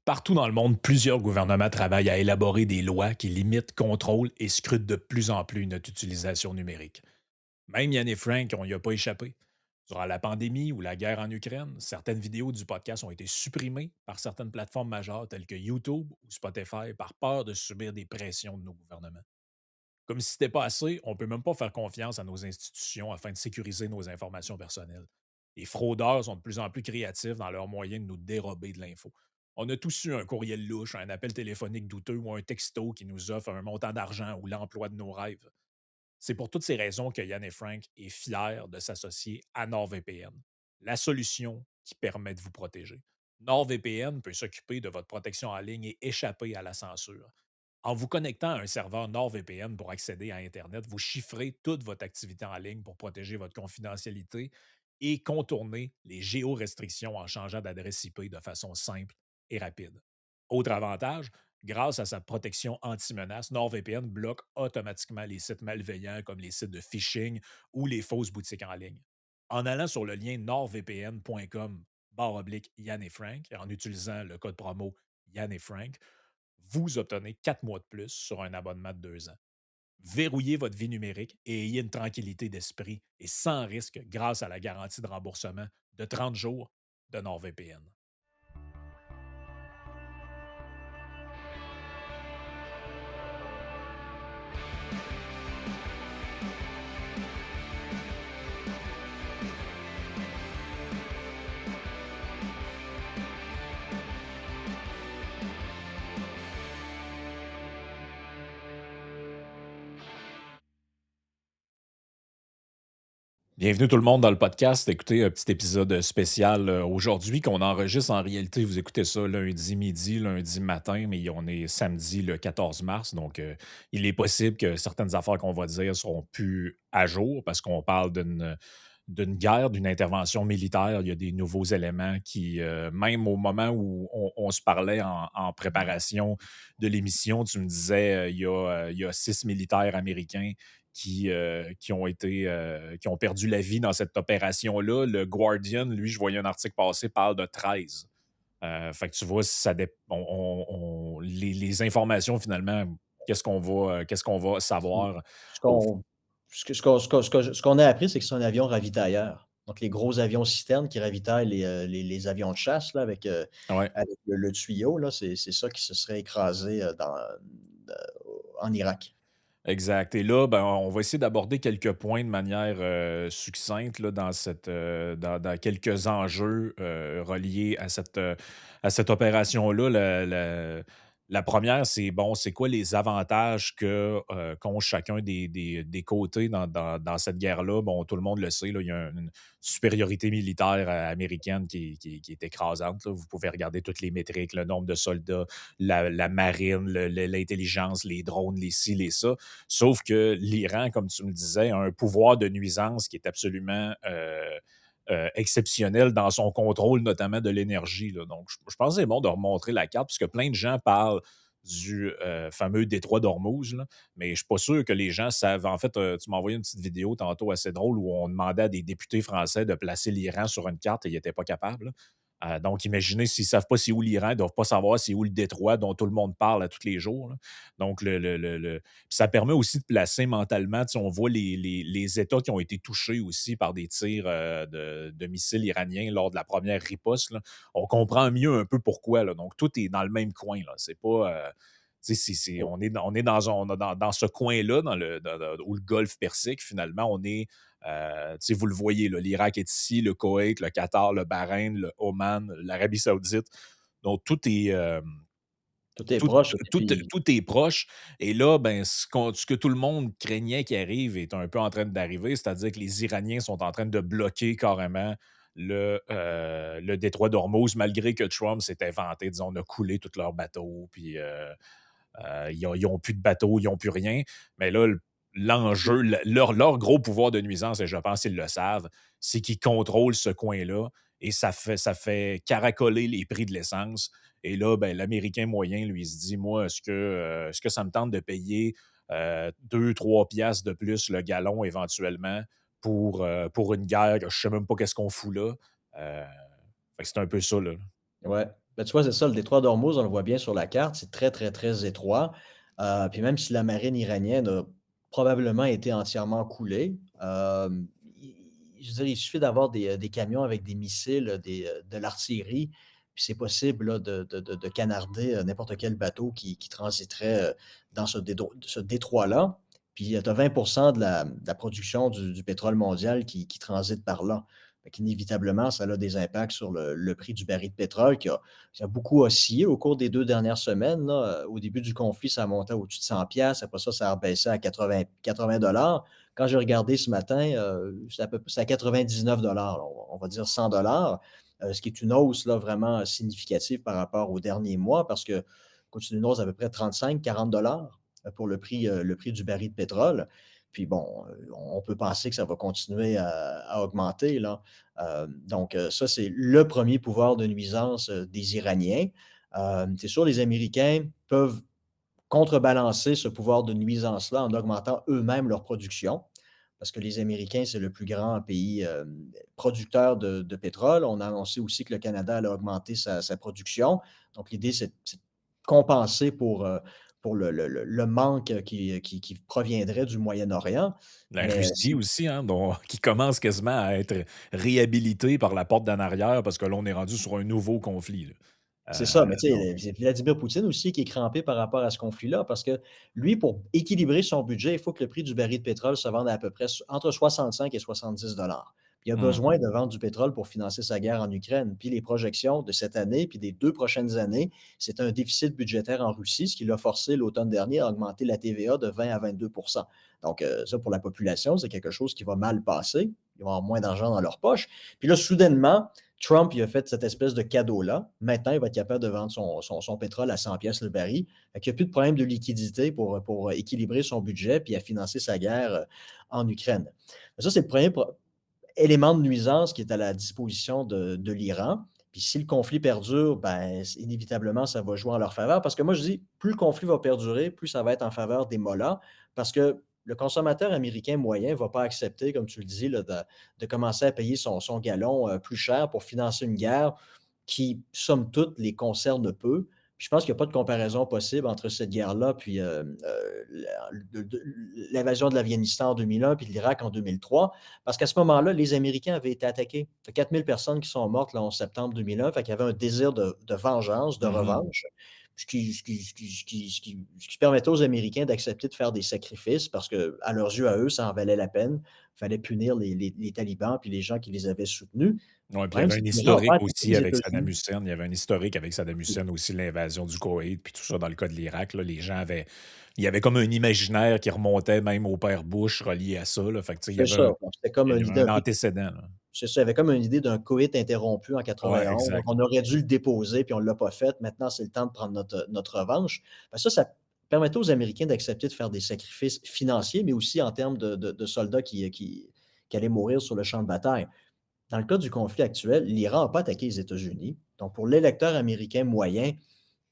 Partout dans le monde, plusieurs gouvernements travaillent à élaborer des lois qui limitent, contrôlent et scrutent de plus en plus notre utilisation numérique. Même Yann et Frank, on n'y a pas échappé. Durant la pandémie ou la guerre en Ukraine, certaines vidéos du podcast ont été supprimées par certaines plateformes majeures telles que YouTube ou Spotify par peur de subir des pressions de nos gouvernements. Comme si c'était pas assez, on peut même pas faire confiance à nos institutions afin de sécuriser nos informations personnelles. Les fraudeurs sont de plus en plus créatifs dans leurs moyens de nous dérober de l'info. On a tous eu un courriel louche, un appel téléphonique douteux ou un texto qui nous offre un montant d'argent ou l'emploi de nos rêves. C'est pour toutes ces raisons que Yann et Frank est fier de s'associer à NordVPN, la solution qui permet de vous protéger. NordVPN peut s'occuper de votre protection en ligne et échapper à la censure. En vous connectant à un serveur NordVPN pour accéder à Internet, vous chiffrez toute votre activité en ligne pour protéger votre confidentialité et contourner les géorestrictions en changeant d'adresse IP de façon simple et rapide. Autre avantage, grâce à sa protection anti-menace, NordVPN bloque automatiquement les sites malveillants comme les sites de phishing ou les fausses boutiques en ligne. En allant sur le lien nordvpn.com/Yann et Frank et en utilisant le code promo Yann et Frank, vous obtenez 4 mois de plus sur un abonnement de 2 ans. Verrouillez votre vie numérique et ayez une tranquillité d'esprit et sans risque grâce à la garantie de remboursement de 30 jours de NordVPN. Bienvenue tout le monde dans le podcast. Écoutez, un petit épisode spécial aujourd'hui qu'on enregistre. En réalité, vous écoutez ça lundi midi, lundi matin, mais on est samedi le 14 mars. Donc, il est possible que certaines affaires qu'on va dire seront plus à jour parce qu'on parle d'une guerre, d'une intervention militaire. Il y a des nouveaux éléments qui, même au moment où on se parlait en préparation de l'émission, tu me disais, il y a 6 militaires américains qui ont été, qui ont perdu la vie dans cette opération-là. Le Guardian, lui, je voyais un article passer, parle de 13. Fait que tu vois, les informations, finalement, qu'est-ce qu'on va Puis, savoir ce au. qu'on ce qu'on a appris, c'est que c'est un avion ravitailleur. Donc les gros avions citernes qui ravitaillent les avions de chasse là Ouais. avec le tuyau là, c'est ça qui se serait écrasé, en Irak. Exact. Et là, ben, on va essayer d'aborder quelques points de manière succincte là, dans quelques enjeux reliés à cette opération-là. La première, c'est bon, c'est quoi les avantages qu'ont chacun des côtés dans cette guerre-là? Bon, tout le monde le sait, là, il y a une supériorité militaire américaine qui est écrasante. Là. Vous pouvez regarder toutes les métriques, le nombre de soldats, la marine, l'intelligence, les drones, les ci, les ça. Sauf que l'Iran, comme tu me disais, a un pouvoir de nuisance qui est absolument exceptionnel dans son contrôle, notamment de l'énergie. Là. Donc, je pense que c'est bon de remontrer la carte, puisque plein de gens parlent du fameux détroit d'Ormuz, là, mais je ne suis pas sûr que les gens savent. En fait, tu m'as envoyé une petite vidéo tantôt assez drôle où on demandait à des députés français de placer l'Iran sur une carte et ils n'étaient pas capables. Là. Donc, imaginez s'ils ne savent pas c'est où l'Iran, ils ne doivent pas savoir c'est où le détroit dont tout le monde parle à tous les jours. Là. Donc, ça permet aussi de placer mentalement, tu sais, on voit les États qui ont été touchés aussi par des tirs de missiles iraniens lors de la première riposte. Là. On comprend mieux un peu pourquoi. Là. Donc, tout est dans le même coin. Là. C'est pas. Tu sais, on est dans ce coin-là, où le golfe Persique, finalement, on est, tu sais, vous le voyez, là, l'Irak est ici, le Koweït, le Qatar, le Bahreïn, le Oman, l'Arabie Saoudite. Donc, Tout est proche et puis tout est proche. Et là, ben, ce que tout le monde craignait qui arrive est un peu en train d'arriver, c'est-à-dire que les Iraniens sont en train de bloquer carrément le détroit d'Ormuz, malgré que Trump s'est inventé, disons, on a coulé tous leurs bateaux, puis ils n'ont plus de bateaux, ils n'ont plus rien. Mais là, l'enjeu, leur gros pouvoir de nuisance, et je pense qu'ils le savent, c'est qu'ils contrôlent ce coin-là et ça fait caracoler les prix de l'essence. Et là, ben, l'Américain moyen, lui, il se dit, moi, est-ce que ça me tente de payer 2-3 piastres de plus le gallon éventuellement pour une guerre que je ne sais même pas qu'est-ce qu'on fout là? Euh, fait que c'est un peu ça, là. ouais. Ben, tu vois, c'est ça, le détroit d'Ormuz, on le voit bien sur la carte, c'est très, très, très étroit. Puis même si la marine iranienne a probablement été entièrement coulée, i je veux dire, il suffit d'avoir des camions avec des missiles, de l'artillerie, puis c'est possible là de canarder, n'importe quel bateau qui transiterait, dans ce détroit-là. Puis, tu as 20 de la production du pétrole mondial qui transite par là. Fait qu'inévitablement, ça a des impacts sur le prix du baril de pétrole qui a beaucoup oscillé au cours des 2 dernières semaines, là. Au début du conflit, ça montait au-dessus de 100. Après ça, ça a rebaissé à 80. Quand j'ai regardé ce matin, c'est à 99 on va dire 100, ce qui est une hausse là vraiment significative par rapport aux derniers mois parce que continue une hausse d'à peu près 35-40 pour le prix du baril de pétrole. Puis bon, on peut penser que ça va continuer à augmenter là. Ça, c'est le premier pouvoir de nuisance, des Iraniens. C'est sûr, les Américains peuvent contrebalancer ce pouvoir de nuisance-là en augmentant eux-mêmes leur production, parce que les Américains, c'est le plus grand pays, producteur de pétrole. On sait aussi que le Canada, elle a augmenté sa production. Donc l'idée, c'est de compenser pour le manque, qui proviendrait du Moyen-Orient. La Mais Russie aussi, hein, qui commence quasiment à être réhabilitée par la porte d'en arrière parce que là, on est rendu sur un nouveau conflit, là. c'est ça, mais tu Donc sais, c'est Vladimir Poutine aussi qui est crampé par rapport à ce conflit-là, parce que lui, pour équilibrer son budget, il faut que le prix du baril de pétrole se vende à peu près entre 65 et 70 Il a mmh, besoin de vendre du pétrole pour financer sa guerre en Ukraine. Puis les projections de cette année, puis des 2 prochaines années, c'est un déficit budgétaire en Russie, ce qui l'a forcé l'automne dernier à augmenter la TVA de 20 à 22. Donc ça, pour la population, c'est quelque chose qui va mal passer. Ils vont avoir moins d'argent dans leur poche. Puis là, soudainement, Trump, il a fait cette espèce de cadeau-là. Maintenant, il va être capable de vendre son pétrole à 100 pièces le baril. Fait qu'il n'y a plus de problème de liquidité pour équilibrer son budget puis à financer sa guerre, en Ukraine. Ça, c'est le premier élément de nuisance qui est à la disposition de l'Iran. Puis si le conflit perdure, ben, inévitablement, ça va jouer en leur faveur. Parce que moi, je dis, plus le conflit va perdurer, plus ça va être en faveur des mollahs. Parce que le consommateur américain moyen ne va pas accepter, comme tu le dis, là, de commencer à payer son gallon plus cher pour financer une guerre qui, somme toute, les concerne peu. Puis je pense qu'il n'y a pas de comparaison possible entre cette guerre-là, puis l'invasion de l'Afghanistan en 2001, puis de l'Irak en 2003. Parce qu'à ce moment-là, les Américains avaient été attaqués. Il y a 4 000 personnes qui sont mortes le 11 septembre 2001. Fait qu'il y avait un désir de vengeance, de mmh. revanche, ce qui permettait aux Américains d'accepter de faire des sacrifices parce qu'à leurs yeux, à eux, ça en valait la peine. Il fallait punir les talibans puis les gens qui les avaient soutenus. Ouais, Le puis il y problème, avait c'est un que l'Iran n'a pas historique attaqué aussi les avec États-Unis. Saddam Hussein. Il y avait un historique avec Saddam Hussein aussi, l'invasion du Koweït, puis tout ça dans le cas de l'Irak, là. Les gens avaient il y avait comme un imaginaire qui remontait même au père Bush relié à ça, là. Fait que, tu sais, C'est ça. Donc c'était comme il y une avait idée un un peu. antécédent, là. C'est ça, il y avait comme une idée d'un coït interrompu en Ouais, 91. Donc, exact. on aurait dû le déposer, puis on ne l'a pas fait. Maintenant, c'est le temps de prendre notre revanche. Ça permettait aux Américains d'accepter de faire des sacrifices financiers, mais aussi en termes de soldats qui allaient mourir sur le champ de bataille. Dans le cas du conflit actuel, l'Iran n'a pas attaqué les États-Unis. Donc, pour l'électeur américain moyen,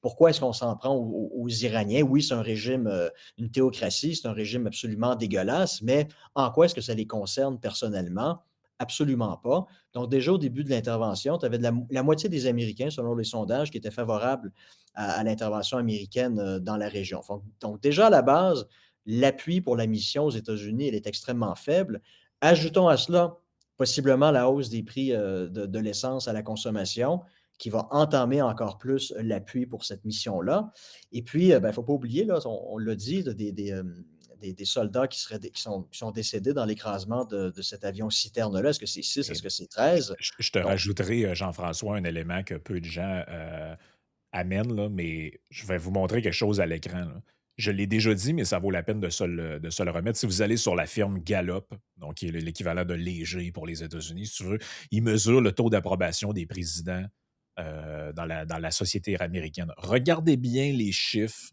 pourquoi est-ce qu'on s'en prend aux Iraniens? Oui, c'est un régime, une théocratie, c'est un régime absolument dégueulasse, mais en quoi est-ce que ça les concerne personnellement? Absolument pas. Donc déjà, au début de l'intervention, tu avais la moitié des Américains, selon les sondages, qui étaient favorables à l'intervention américaine, dans la région. Donc déjà, à la base, l'appui pour la mission aux États-Unis, elle est extrêmement faible. Ajoutons à cela, possiblement la hausse des prix, de l'essence à la consommation qui va entamer encore plus l'appui pour cette mission-là. Et puis, il ne faut pas oublier, là, on l'a dit, des soldats qui sont décédés dans l'écrasement de cet avion citerne-là. Est-ce que c'est 6? Est-ce que c'est 13? Je te Donc, rajouterai, Jean-François, un élément que peu de gens, amènent, là, mais je vais vous montrer quelque chose à l'écran, là. Je l'ai déjà dit, mais ça vaut la peine de se le remettre. Si vous allez sur la firme Gallup, donc qui est l'équivalent de Léger pour les États-Unis, si tu veux, ils mesurent le taux d'approbation des présidents, dans la société américaine. Regardez bien les chiffres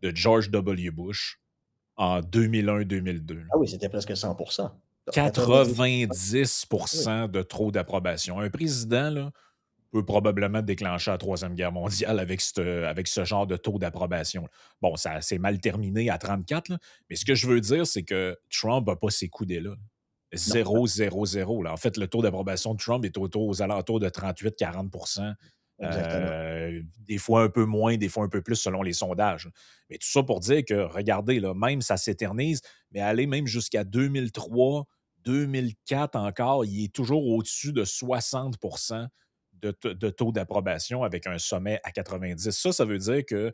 de George W. Bush en 2001-2002. ah oui, c'était presque 100. Donc 90. 90 Oui, de trop d'approbation. Un président, là, peut probablement déclencher la Troisième Guerre mondiale avec ce genre de taux d'approbation. Bon, ça s'est mal terminé à 34, là, mais ce que je veux dire, c'est que Trump n'a pas ces coudées-là. non. 0, 0, 0. Là. En fait, le taux d'approbation de Trump est aux alentours de 38-40. exactement. Des fois un peu moins, des fois un peu plus selon les sondages. Mais tout ça pour dire que, regardez, là, même ça s'éternise, mais aller même jusqu'à 2003, 2004 encore, il est toujours au-dessus de 60 de taux d'approbation avec un sommet à 90. Ça veut dire que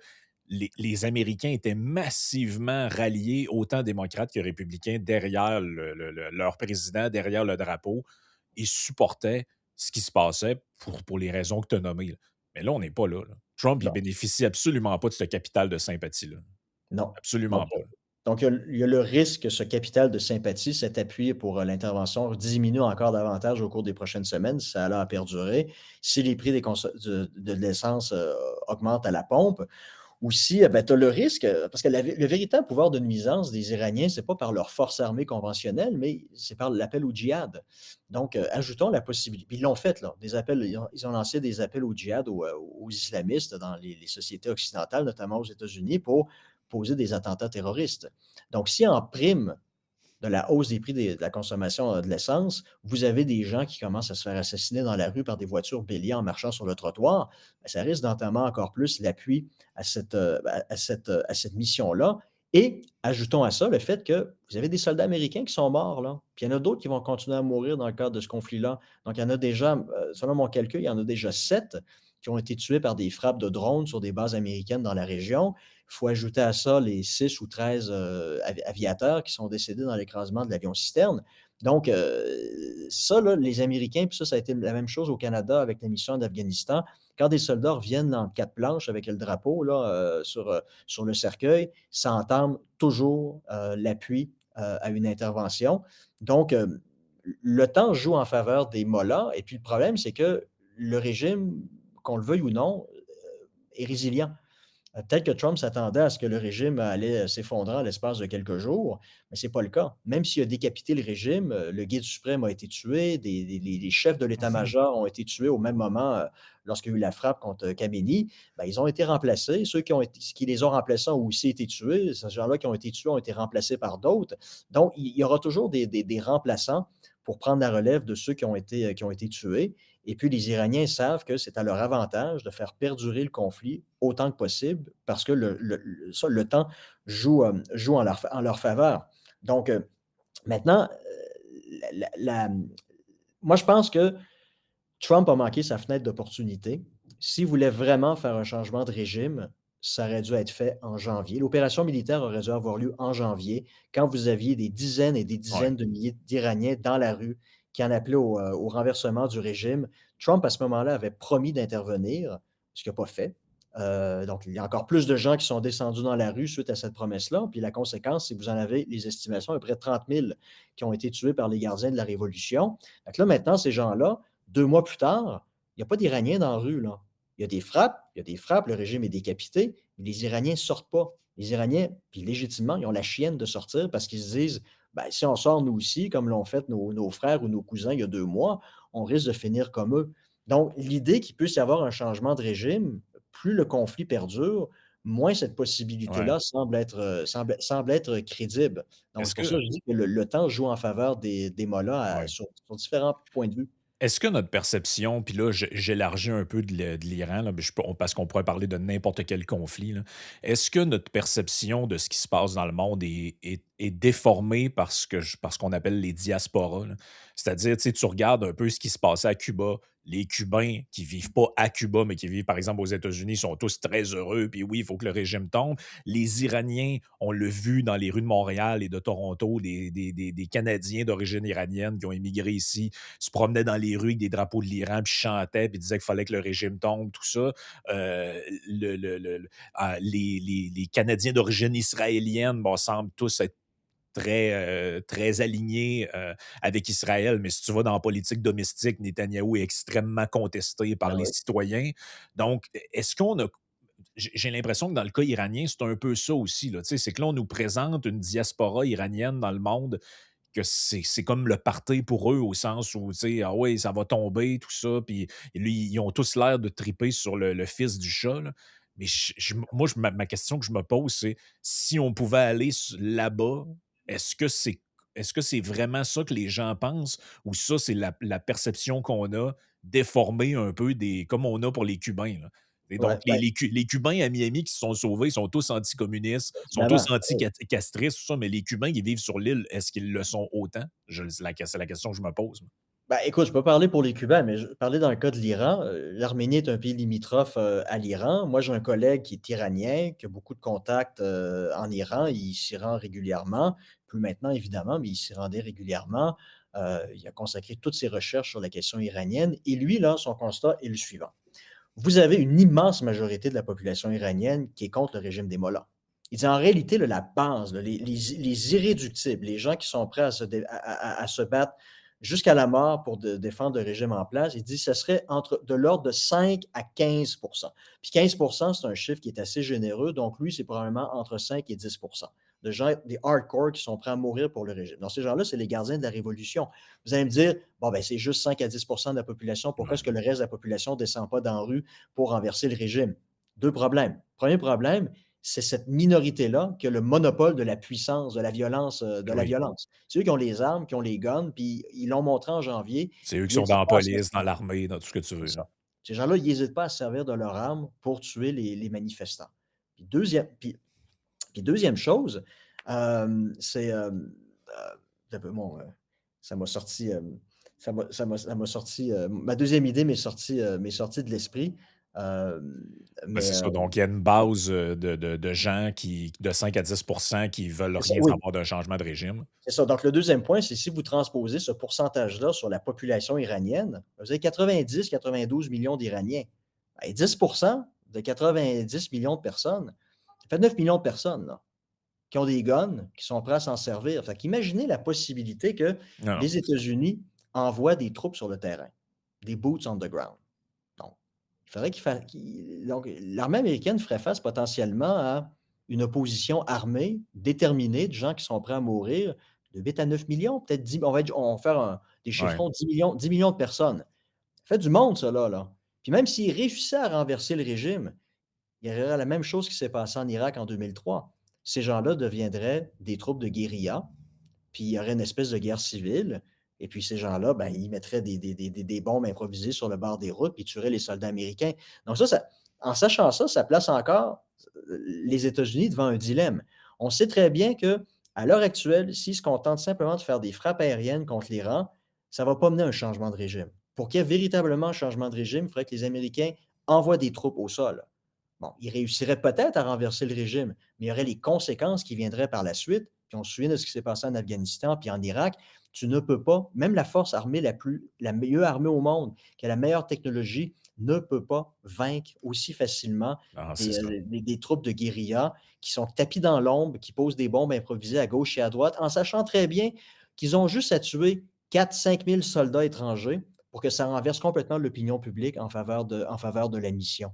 les Américains étaient massivement ralliés, autant démocrates que républicains, derrière leur président, derrière le drapeau. Ils supportaient ce qui se passait pour les raisons que tu as nommées, là. Mais là, on n'est pas là, là. Trump, il Non, bénéficie absolument pas de ce capital de sympathie-là. non. Absolument Donc, pas, là. il y a le risque que ce capital de sympathie, cet appui pour, l'intervention diminue encore davantage au cours des prochaines semaines, si ça a l'air à perdurer. Si les prix des conso de l'essence, augmentent à la pompe. Aussi, tu as le risque, parce que le véritable pouvoir de nuisance des Iraniens, c'est pas par leur force armée conventionnelle, mais c'est par l'appel au djihad. Donc, ajoutons la possibilité puis ils l'ont fait là, des appels ils ont lancé des appels au djihad aux islamistes dans les sociétés occidentales, notamment aux États-Unis, pour poser des attentats terroristes. Donc si en prime de la hausse des prix de la consommation, de l'essence, vous avez des gens qui commencent à se faire assassiner dans la rue par des voitures béliers en marchant sur le trottoir, ça risque d'entamer encore plus l'appui à cette mission-là et ajoutons à ça le fait que vous avez des soldats américains qui sont morts, là, puis il y en a d'autres qui vont continuer à mourir dans le cadre de ce conflit-là. Donc il y en a déjà, selon mon calcul, il y en a déjà 7 qui ont été tués par des frappes de drones sur des bases américaines dans la région. Il faut ajouter à ça les 6 ou 13 aviateurs qui sont décédés dans l'écrasement de l'avion citerne. Donc, ça, là, les Américains, puis ça a été la même chose au Canada avec la mission en Afghanistan. Quand des soldats reviennent en quatre planches avec le drapeau là, sur le cercueil, ça entame toujours l'appui à une intervention. Donc, le temps joue en faveur des mollahs. Et puis le problème, c'est que le régime, qu'on le veuille ou non, est résilient. Peut-être que Trump s'attendait à ce que le régime allait s'effondrer en l'espace de quelques jours, mais ce n'est pas le cas. Même s'il a décapité le régime, le guide suprême a été tué, les chefs de Mmh. l'état-major ont été tués au même moment lorsqu'il y a eu la frappe contre Khamenei. Ben, ils ont été remplacés. Ceux qui les ont remplacés ont aussi été tués. Ces gens-là qui ont été tués ont été remplacés par d'autres. Donc, il y aura toujours des remplaçants pour prendre la relève de ceux qui ont été tués. Et puis, les Iraniens savent que c'est à leur avantage de faire perdurer le conflit autant que possible parce que le temps joue en leur faveur. Donc, maintenant, moi, je pense que Trump a manqué sa fenêtre d'opportunité. S'il voulait vraiment faire un changement de régime, ça aurait dû être fait en janvier. L'opération militaire aurait dû avoir lieu en janvier, quand vous aviez des dizaines et des Ouais. dizaines de milliers d'Iraniens dans la rue qui en appelaient au renversement du régime. Trump, à ce moment-là, avait promis d'intervenir, ce qu'il n'a pas fait. Donc, il y a encore plus de gens qui sont descendus dans la rue suite à cette promesse-là. Puis la conséquence, c'est que vous en avez les estimations, à peu près 30 000 qui ont été tués par les gardiens de la Révolution. Donc là, maintenant, ces gens-là, 2 mois plus tard, il y a pas d'Iraniens dans la rue, là. Il y a des frappes, le régime est décapité, mais les Iraniens ne sortent pas. Les Iraniens, puis légitimement, ils ont la chienne de sortir parce qu'ils se disent: «Ben, si on sort nous aussi, comme l'ont fait nos frères ou nos cousins il y a 2 mois, on risque de finir comme eux». Donc l'idée qu'il puisse y avoir un changement de régime, plus le conflit perdure, moins cette Ouais. possibilité-là semble être crédible. Donc Est-ce c'est pour ça que que je dis que le temps joue en faveur des mollahs ouais. sur différents points de vue. Est-ce que notre perception, puis là, j'élargis un peu de l'Iran, là, mais parce qu'on pourrait parler de n'importe quel conflit, là. Est-ce que notre perception de ce qui se passe dans le monde est déformée par ce qu'on appelle les diasporas, là? C'est-à-dire, tu sais, tu regardes un peu ce qui se passait à Cuba, les Cubains qui vivent pas à Cuba, mais qui vivent, par exemple, aux États-Unis, sont tous très heureux, puis oui, il faut que le régime tombe. Les Iraniens, on l'a vu dans les rues de Montréal et de Toronto, des Canadiens d'origine iranienne qui ont émigré ici, se promenaient dans les rues avec des drapeaux de l'Iran, puis chantaient, puis disaient qu'il fallait que le régime tombe, tout ça. Les Canadiens d'origine israélienne, bon, semblent tous être très alignés avec Israël, mais si tu vas dans la politique domestique, Netanyahou est extrêmement contesté par Ah les oui. citoyens. Donc, est-ce qu'on a j'ai l'impression que dans le cas iranien, c'est un peu ça aussi. Là, tu sais, c'est que là, on nous présente une diaspora iranienne dans le monde que c'est comme le party pour eux au sens où, tu sais, ah oui, ça va tomber, tout ça. Puis lui, ils ont tous l'air de triper sur le fils du chat. Là. Mais moi, ma question que je me pose, c'est si on pouvait aller là-bas, est-ce que c'est est-ce que c'est vraiment ça que les gens pensent ou ça, c'est la perception qu'on a déformée un peu des comme on a pour les Cubains, là? Et donc Ouais, ben, les Cubains à Miami qui se sont sauvés sont tous anticommunistes, sont tous évidemment. anticastristes, tout ça, mais les Cubains qui vivent sur l'île, est-ce qu'ils le sont autant? C'est la question que je me pose, moi. Ben, écoute, je peux parler pour les Cubains, mais je parler dans le cas de l'Iran. L'Arménie est un pays limitrophe, à l'Iran. Moi, j'ai un collègue qui est iranien, qui a beaucoup de contacts, en Iran. Il s'y rend régulièrement, plus maintenant évidemment, mais il s'y rendait régulièrement. Il a consacré toutes ses recherches sur la question iranienne et lui, là, son constat est le suivant: vous avez une immense majorité de la population iranienne qui est contre le régime des mollahs. Il dit en réalité, là, la base, là, les irréductibles, les gens qui sont prêts à se battre jusqu'à la mort pour défendre le régime en place, il dit que ce serait entre de l'ordre de 5 à 15. Puis 15, c'est un chiffre qui est assez généreux, donc lui, c'est probablement entre 5 et 10 de gens, des hardcore qui sont prêts à mourir pour le régime. Donc ces gens-là, c'est les gardiens de la révolution. Vous allez me dire, bon, ben, c'est juste 5 à 10 de la population, pourquoi est-ce que le reste de la population ne descend pas dans la rue pour renverser le régime? Deux problèmes. Premier problème, c'est cette minorité-là qui a le monopole de la puissance, de la violence, de Ben la oui, violence. C'est eux qui ont les armes, qui ont les guns, puis ils l'ont montré en janvier. c'est eux qui Ils sont dans hésitent la pas à se police, dans l'armée, dans tout ce que tu c'est veux, là. ça. Ces gens-là, ils hésitent pas à se servir de leurs armes pour tuer les manifestants. Puis 2e chose, c'est, un peu mon, ça m'a sorti, ça m'a sorti, ma deuxième idée m'est sortie de l'esprit, hem, Ben, mais, c'est ça, donc il y a une base, de gens de 5 à 10 qui veulent c'est ça, rien oui. savoir d'un changement de régime. C'est ça. Donc, le deuxième point, c'est si vous transposez ce pourcentage-là sur la population iranienne, vous avez 90-92 millions d'Iraniens. Et 10 de 90 millions de personnes, ça fait 9 millions de personnes là, qui ont des guns, qui sont prêts à s'en servir. Fait qu'imaginez la possibilité que Non, non, les c'est ça. États-Unis envoient des troupes sur le terrain, des boots on the ground. Donc, il faudrait donc l'armée américaine ferait face potentiellement à une opposition armée, déterminée, de gens qui sont prêts à mourir, de 8 à 9 millions, peut-être 10. On va faire des Ouais, chiffrons, 10 millions de personnes. Ça fait du monde ça là. Puis même s'ils réussissaient à renverser le régime, il y aurait la même chose qui s'est passée en Irak en 2003. Ces gens-là deviendraient des troupes de guérilla, puis il y aurait une espèce de guerre civile. Et puis ces gens-là, ben, ils mettraient des bombes improvisées sur le bord des routes, puis ils tueraient les soldats américains. Donc en sachant ça, ça place encore les États-Unis devant un dilemme. On sait très bien que à l'heure actuelle, s'ils se contentent simplement de faire des frappes aériennes contre l'Iran, ça ne va pas mener à un changement de régime. Pour qu'il y ait véritablement un changement de régime, il faudrait que les Américains envoient des troupes au sol. Bon, ils réussiraient peut-être à renverser le régime, mais il y aurait les conséquences qui viendraient par la suite. Puis on se souvient de ce qui s'est passé en Afghanistan puis en Irak. Tu ne peux pas, même la force armée la mieux armée au monde, qui a la meilleure technologie, ne peut pas vaincre aussi facilement non, c'est ça. des troupes de guérilla qui sont tapis dans l'ombre, qui posent des bombes improvisées à gauche et à droite, en sachant très bien qu'ils ont juste à tuer 4 000 à 5 000 soldats étrangers pour que ça renverse complètement l'opinion publique en faveur de la mission.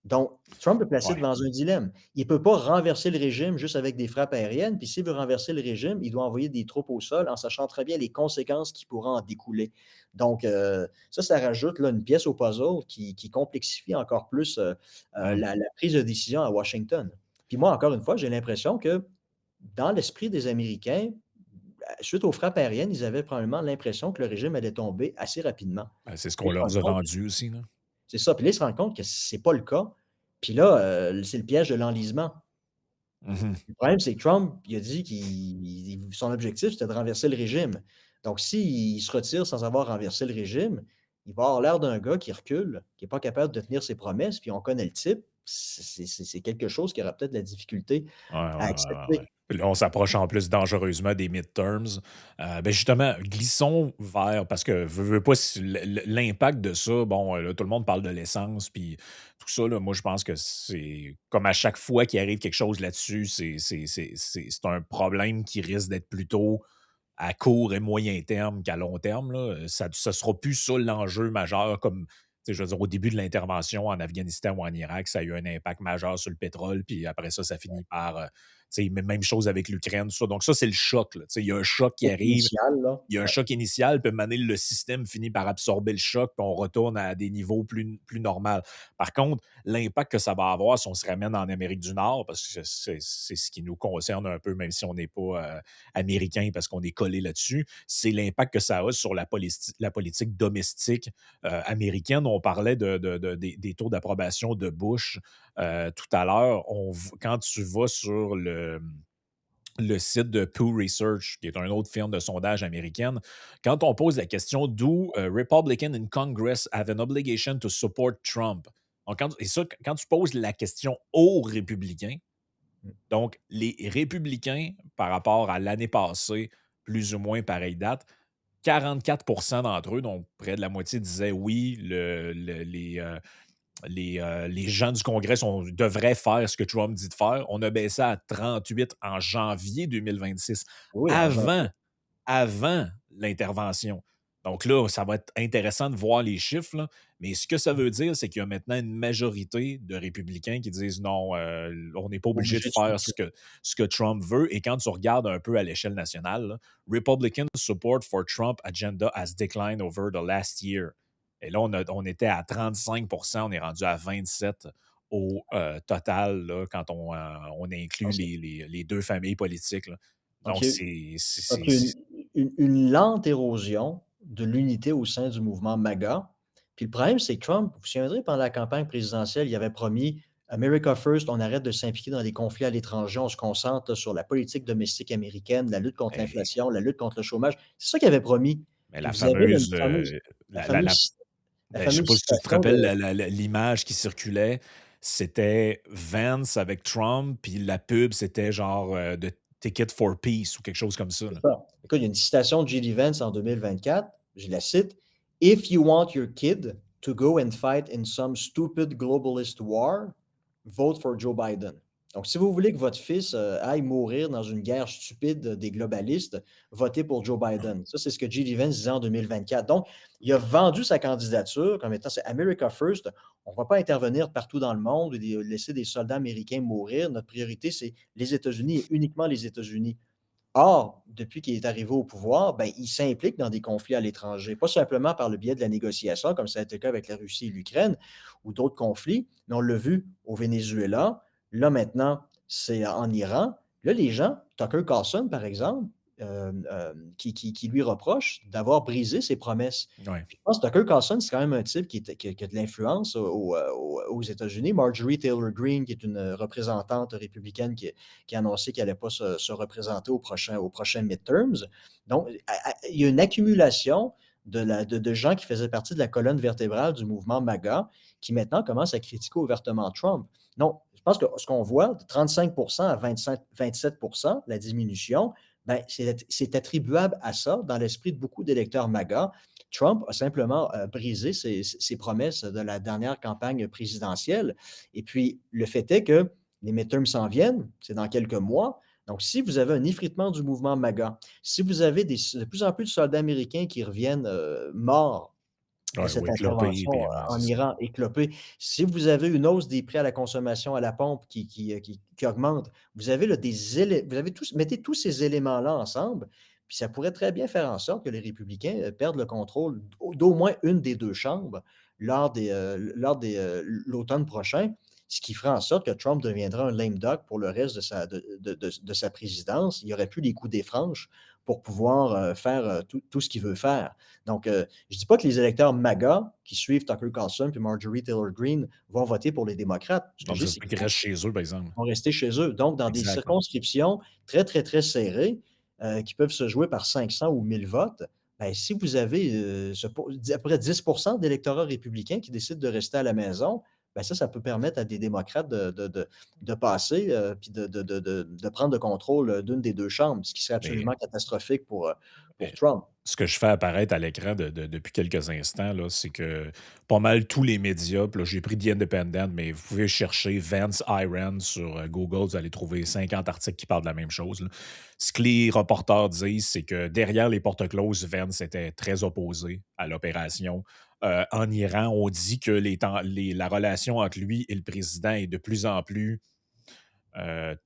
Donc, Trump est placé Ouais. devant un dilemme. Il ne peut pas renverser le régime juste avec des frappes aériennes, puis s'il veut renverser le régime, il doit envoyer des troupes au sol en sachant très bien les conséquences qui pourraient en découler. Donc, ça rajoute là, une pièce au puzzle qui complexifie encore plus Mmh. la prise de décision à Washington. Puis moi, encore une fois, j'ai l'impression que dans l'esprit des Américains, suite aux frappes aériennes, ils avaient probablement l'impression que le régime allait tomber assez rapidement. Ben, c'est ce Là, qu'on ils se leur rendent a compte vendu aussi, là. c'est ça. Puis là, ils se rendent compte que c'est pas le cas. Puis là, c'est le piège de l'enlisement. Mmh. Le problème, c'est que Trump, il a dit son objectif, c'était de renverser le régime. Donc s'il se retire sans avoir renversé le régime, il va avoir l'air d'un gars qui recule, qui est pas capable de tenir ses promesses, puis on connaît le type. C'est quelque chose qui aura peut-être de la difficulté Ouais, ouais, à ouais, ouais. accepter. Puis là, on s'approche en plus dangereusement des midterms. Ben, justement, glissons vers parce que veux pas si l'impact de ça, bon, là, tout le monde parle de l'essence puis tout ça, là, moi, je pense que c'est comme à chaque fois qu'il arrive quelque chose là-dessus, c'est un problème qui risque d'être plutôt à court et moyen terme qu'à long terme, là. Ça sera plus ça l'enjeu majeur comme, tu sais, je veux dire, au début de l'intervention en Afghanistan ou en Irak, ça a eu un impact majeur sur le pétrole, puis après ça, ça finit par, tu Même chose avec l'Ukraine, tout ça. Donc ça, c'est le choc. Là. Il y a un choc qui arrive, Initial, là. il y a un Ouais. choc initial, puis à un moment donné, le système finit par absorber le choc, puis on retourne à des niveaux plus normaux. Par contre, l'impact que ça va avoir si on se ramène en Amérique du Nord, parce que c'est ce qui nous concerne un peu, même si on n'est pas américain, parce qu'on est collé là-dessus, c'est l'impact que ça a sur la politique domestique américaine. On parlait des taux d'approbation de Bush tout à l'heure. Quand tu vas sur le site de Pew Research, qui est un autre firme de sondage américaine, quand on pose la question Do Republicans in Congress have an obligation to support Trump? Donc, et ça, quand tu poses la question aux républicains, Mmh. donc les républicains, par rapport à l'année passée, plus ou moins pareille date, 44 d'entre eux, donc près de la moitié, disaient oui, les gens du Congrès devraient faire ce que Trump dit de faire. On a baissé à 38 en janvier 2026, Oui, en avant, janvier. avant l'intervention. Donc là, ça va être intéressant de voir les chiffres, là, mais ce que ça veut dire, c'est qu'il y a maintenant une majorité de républicains qui disent non, on n'est pas obligé de Obligé de faire suivre. ce que Trump veut. Et quand tu regardes un peu à l'échelle nationale, là, Republican support for Trump agenda has declined over the last year. Et là, on était à 35, on est rendu à 27 au total, là, quand on inclut OK. les deux familles politiques. Là. Donc Donc, il y a eu donc il y a une lente érosion de l'unité au sein du mouvement MAGA. Puis le problème, c'est que Trump, vous vous souviendrez, pendant la campagne présidentielle, il avait promis «America first, on arrête de s'impliquer dans des conflits à l'étranger, on se concentre sur la politique domestique américaine, la lutte contre mais, l'inflation, la lutte contre le chômage». C'est ça qu'il avait promis. mais Puis la vous avez fameuse, la la, la- la- fameuse la je sais fameuse pas si tu te citation de rappelles l'image qui circulait, c'était Vance avec Trump, puis la pub, c'était genre de Ticket for Peace ou quelque chose comme ça. C'est Là. ça. Écoute, il y a une citation de J.D. Vance en 2024, je la cite: «If you want your kid to go and fight in some stupid globalist war, vote for Joe Biden». Donc si vous voulez que votre fils, aille mourir dans une guerre stupide des globalistes, votez pour Joe Biden. Ça, c'est ce que J.D. Vance disait en 2024. Donc, il a vendu sa candidature comme étant: «C'est America first, on ne va pas intervenir partout dans le monde et laisser des soldats américains mourir. Notre priorité, c'est les États-Unis et uniquement les États-Unis». Or, depuis qu'il est arrivé au pouvoir, ben, il s'implique dans des conflits à l'étranger, pas simplement par le biais de la négociation, comme ça a été le cas avec la Russie et l'Ukraine ou d'autres conflits, mais on l'a vu au Venezuela. Là, maintenant, c'est en Iran. Là, les gens, Tucker Carlson, par exemple, qui lui reproche d'avoir brisé ses promesses. Ouais. Puis je pense que Tucker Carlson, c'est quand même un type qui a de l'influence aux États-Unis. Marjorie Taylor Greene, qui est une représentante républicaine qui a annoncé qu'elle n'allait pas se représenter au prochain midterms. Donc, il y a une accumulation de gens qui faisaient partie de la colonne vertébrale du mouvement MAGA qui maintenant commencent à critiquer ouvertement Trump. Donc, je pense que ce qu'on voit, de 35 à 27 la diminution, ben, c'est attribuable à ça dans l'esprit de beaucoup d'électeurs MAGA. Trump a simplement brisé ses promesses de la dernière campagne présidentielle. Et puis, le fait est que les midterms s'en viennent, c'est dans quelques mois. Donc, si vous avez un effritement du mouvement MAGA, si vous avez de plus en plus de soldats américains qui reviennent morts de Ouais, cette ou éclopé, intervention puis ouais, en c'est ça. Iran éclopée, si vous avez une hausse des prix à la consommation à la pompe qui augmente, vous avez là vous avez mettez tous ces éléments-là ensemble, puis ça pourrait très bien faire en sorte que les républicains, perdent le contrôle d'au moins une des 2 chambres l'automne prochain, ce qui ferait en sorte que Trump deviendra un lame duck pour le reste de sa présidence. Il n'y aurait plus les coups des franches pour pouvoir, faire, tout ce qu'il veut faire. Donc, je dis pas que les électeurs MAGA qui suivent Tucker Carlson puis Marjorie Taylor Greene vont voter pour les démocrates. Ce que Donc, je ça dis, se c'est peut qu'ils qu'ils restent chez eux, par exemple. vont rester chez eux. Donc, dans des Exact. circonscriptions très, très, très serrées, qui peuvent se jouer par 500 ou 1000 votes, ben, si vous avez, à peu près 10 d'électorat républicain qui décident de rester à la maison, ben ça peut permettre à des démocrates de passer, puis de prendre le contrôle, d'une des 2 chambres, ce qui serait Mais absolument catastrophique pour Mais Trump. ce que je fais apparaître à l'écran depuis quelques instants, là, c'est que pas mal tous les médias, puis là, j'ai pris The Independent, mais vous pouvez chercher Vance Iran sur Google, vous allez trouver 50 articles qui parlent de la même chose. Là. Ce que les reporters disent, c'est que derrière les portes closes, Vance était très opposé à l'opération. En Iran, on dit que la relation entre lui et le président est de plus en plus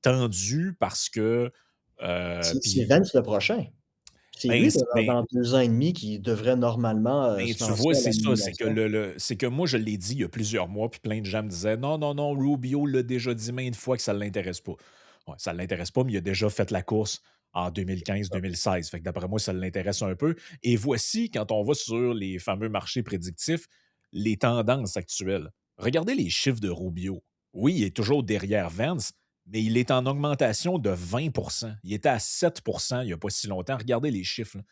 tendu parce que, C'est puis Vance le prochain. C'est ben, lui c ben dans 2 ans et demi qui devrait normalement, ben, se tu lancer vois, à la c'est ça, c'est que nomination. c'est que moi, je l'ai dit il y a plusieurs mois, puis plein de gens me disaient: «Non, non, non, Rubio l'a déjà dit maintes fois que ça ne l'intéresse pas». Ouais, ça ne l'intéresse pas, mais il a déjà fait la course en C'est ça. 2015-2016. Fait que d'après moi, ça l'intéresse un peu. Et voici, quand on va sur les fameux marchés prédictifs, les tendances actuelles. Regardez les chiffres de Rubio. Oui, il est toujours derrière Vance, mais il est en augmentation de 20. Il était à 7 il n'y a pas si longtemps. Regardez les chiffres, là.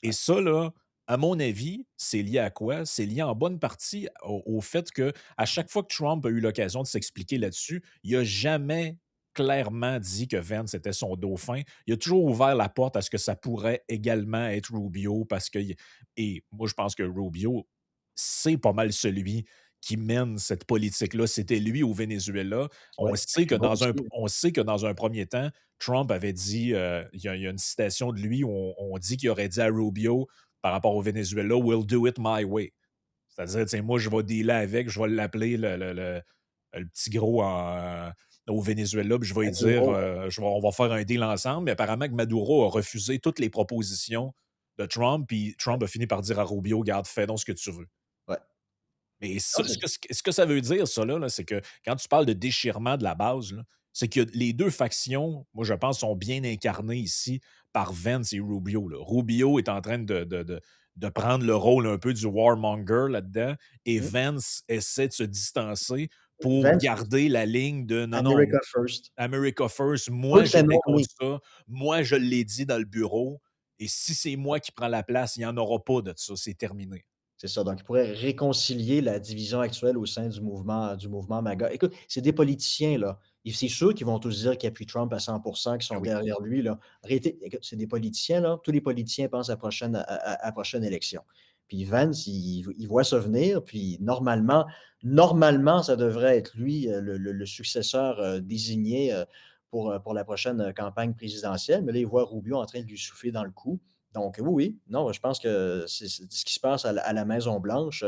Et Ouais. ça, là, à mon avis, c'est lié à quoi? C'est lié en bonne partie au fait que à chaque fois que Trump a eu l'occasion de s'expliquer là-dessus, il a jamais clairement dit que Vance était son dauphin. Il a toujours ouvert la porte à ce que ça pourrait également être Rubio parce que et moi, je pense que Rubio, c'est pas mal celui qui mène cette politique-là. C'était lui au Venezuela. Ouais, à Cuba aussi. On sait que dans un premier temps, Trump avait dit, il y a une citation de lui où on dit qu'il aurait dit à Rubio par rapport au Venezuela, We'll do it my way. C'est-à-dire, tu sais, moi, je vais dealer avec, je vais l'appeler le petit gros au Venezuela, puis je vais lui dire, Maduro, on va faire un deal ensemble. Mais apparemment que Maduro a refusé toutes les propositions de Trump, puis Trump a fini par dire à Rubio, garde, fais donc ce que tu veux. ouais. Mais Non, ça, c'est ce que ça veut dire, ça, là, c'est que quand tu parles de déchirement de la base, là, c'est que les 2 factions, moi, je pense, sont bien incarnées ici par Vance et Rubio, là. Rubio est en train de prendre le rôle un peu du warmonger là-dedans et mmh, Vance essaie de se distancer pour Vance, garder la ligne de: «Non, non, America first. America first, Pas moi, le fait j'étais non, contre oui, ça, moi, je l'ai dit dans le bureau et si c'est moi qui prends la place, il y en aura pas de ça, c'est terminé». c'est ça. Donc il pourrait réconcilier la division actuelle au sein du mouvement MAGA. Écoute, c'est des politiciens, là. Et c'est sûr qu'ils vont tous dire qu'ils appuient Trump à 100 qu'ils Ah sont oui. derrière lui, là. En réalité, écoute, c'est des politiciens, là. Tous les politiciens pensent à prochaine élection. Puis Vance, il voit ça venir, puis normalement, ça devrait être lui, le successeur, désigné, pour la prochaine, campagne présidentielle. Mais là, il voit Rubio en train de lui souffler dans le cou. Donc oui, oui, non, je pense que c'est ce qui se passe à la Maison-Blanche,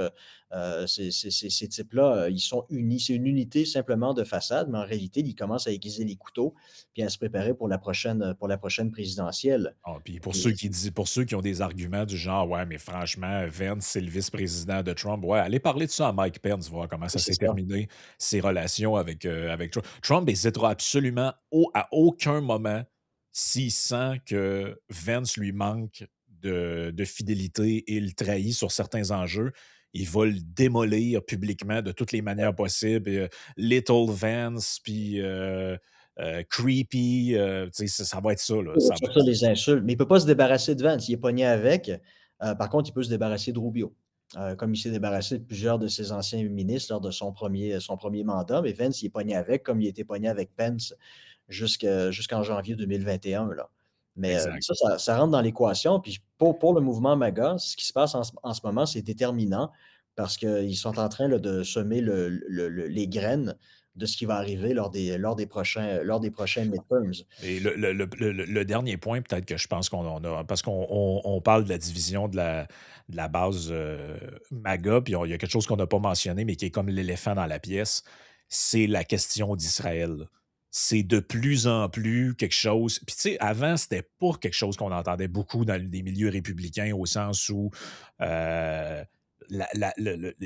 ces types-là, ils sont unis. C'est une unité simplement de façade, mais en réalité, ils commencent à aiguiser les couteaux puis à se préparer pour la prochaine présidentielle. Ah, puis Et pour ceux qui ont des arguments du genre: «Ouais, mais franchement, Vance, c'est le vice-président de Trump». Ouais, allez parler de ça à Mike Pence, voir comment ça c'est s'est ça. terminé, ses relations avec Trump. Trump hésitera absolument à aucun moment s'il sent que Vance lui manque de fidélité et le trahit sur certains enjeux. Il va le démolir publiquement de toutes les manières possibles, Little Vance, puis, creepy, tu sais, ça va être ça, là, Il va ça va sortir les insultes, mais il peut pas se débarrasser de Vance. Il est pogné avec. Par contre, il peut se débarrasser de Rubio, comme il s'est débarrassé de plusieurs de ses anciens ministres lors de son 1er mandat. Mais Vance, il est pogné avec, comme il était pogné avec Pence jusqu'en janvier 2021, là. Mais exact. ça rentre dans l'équation. Puis pour le mouvement MAGA, ce qui se passe en ce moment, c'est déterminant parce qu'ils sont en train là, de semer les graines de ce qui va arriver lors des prochains midterms. Et le dernier point, peut-être que je pense qu'on en a parce qu'on parle de la division de la base, MAGA, puis il y a quelque chose qu'on n'a pas mentionné, mais qui est comme l'éléphant dans la pièce, c'est la question d'Israël. C'est de plus en plus quelque chose puis tu sais, avant, c'était pas quelque chose qu'on entendait beaucoup dans les milieux républicains au sens où,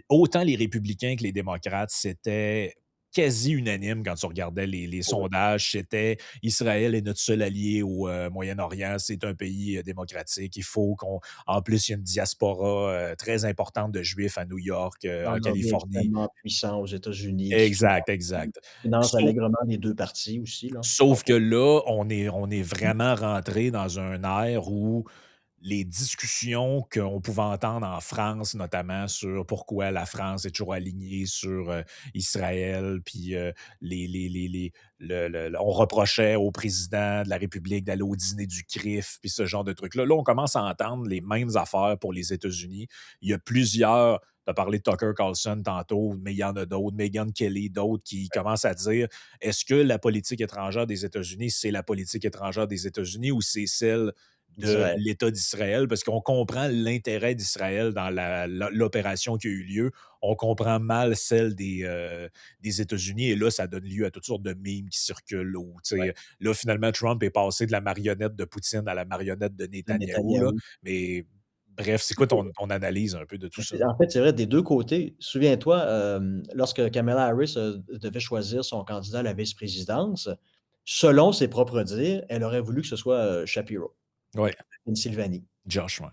autant les républicains que les démocrates, c'était quasi unanime quand tu regardais les Oui, sondages, c'était Israël est notre seul allié au Moyen-Orient. C'est un pays démocratique. Il faut qu'on. En plus, il y a une diaspora très importante de Juifs à New York, un en lobby Californie. extrêmement puissant aux États-Unis qui Exact, exact. finance Sauf, allègrement les 2 partis aussi, là. sauf que là, on est vraiment rentré dans un ère où les discussions qu'on pouvait entendre en France, notamment sur pourquoi la France est toujours alignée sur Israël, puis on reprochait au président de la République d'aller au dîner du CRIF, puis ce genre de trucs-là. Là, on commence à entendre les mêmes affaires pour les États-Unis. Il y a plusieurs, tu as parlé de Tucker Carlson tantôt, mais il y en a d'autres, Megyn Kelly, d'autres qui commencent à dire est-ce que la politique étrangère des États-Unis, c'est la politique étrangère des États-Unis ou c'est celle de d'Israël. l'État d'Israël parce qu'on comprend l'intérêt d'Israël dans l'opération qui a eu lieu. On comprend mal celle des États-Unis et là, ça donne lieu à toutes sortes de mimes qui circulent où, tu Ouais, sais, là, finalement, Trump est passé de la marionnette de Poutine à la marionnette de de Netanyahou, là. Netanyahou. Mais bref, c'est quoi ton analyse un peu de tout ça? En fait, c'est vrai des 2 côtés. Souviens-toi, lorsque Kamala Harris, devait choisir son candidat à la vice-présidence, selon ses propres dires, elle aurait voulu que ce soit, Shapiro, de Ouais, Pennsylvanie. Josh, ouais.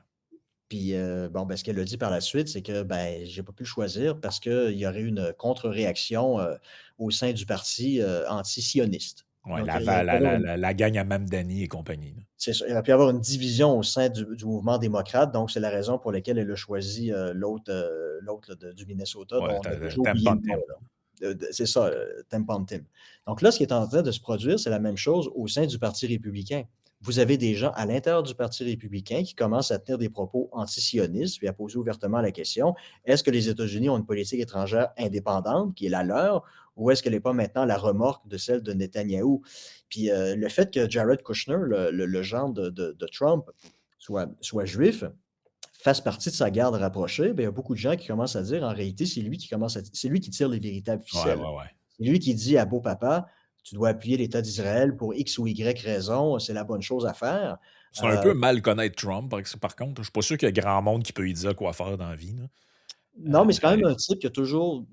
Puis, bon, ben, ce qu'elle a dit par la suite, c'est que, ben, j'ai pas pu le choisir parce qu'il y aurait eu une contre-réaction, au sein du parti, anti-sioniste. Ouais, Donc, il y aurait pu avoir une la gang à Mamdani et compagnie, là. c'est ça, il aurait pu y avoir une division au sein du mouvement démocrate, donc c'est la raison pour laquelle elle a choisi, l'autre là du Minnesota Ouais, dont on a déjà oublié Tampa le nom Tim. là. C'est ça, Tim Tim. Donc là, ce qui est en train de se produire, c'est la même chose au sein du Parti républicain. Vous avez des gens à l'intérieur du Parti républicain qui commencent à tenir des propos antisionistes, puis à poser ouvertement la question: «Est-ce que les États-Unis ont une politique étrangère indépendante qui est la leur, ou est-ce qu'elle n'est pas maintenant la remorque de celle de Netanyahou?» Puis, le fait que Jared Kushner, le gendre de Trump, soit juif, fasse partie de sa garde rapprochée, ben, il y a beaucoup de gens qui commencent à dire: «En réalité, c'est lui qui tire les véritables Ouais, ficelles». ouais, ouais. C'est lui qui dit à beau papa: «Tu dois appuyer l'État d'Israël pour X ou Y raison, c'est la bonne chose à faire». C'est un peu mal connaître Trump, par contre. Je suis pas sûr qu'il y a grand monde qui peut lui dire quoi faire dans la vie, là. Non, mais c'est quand Heu, même un type qui a toujours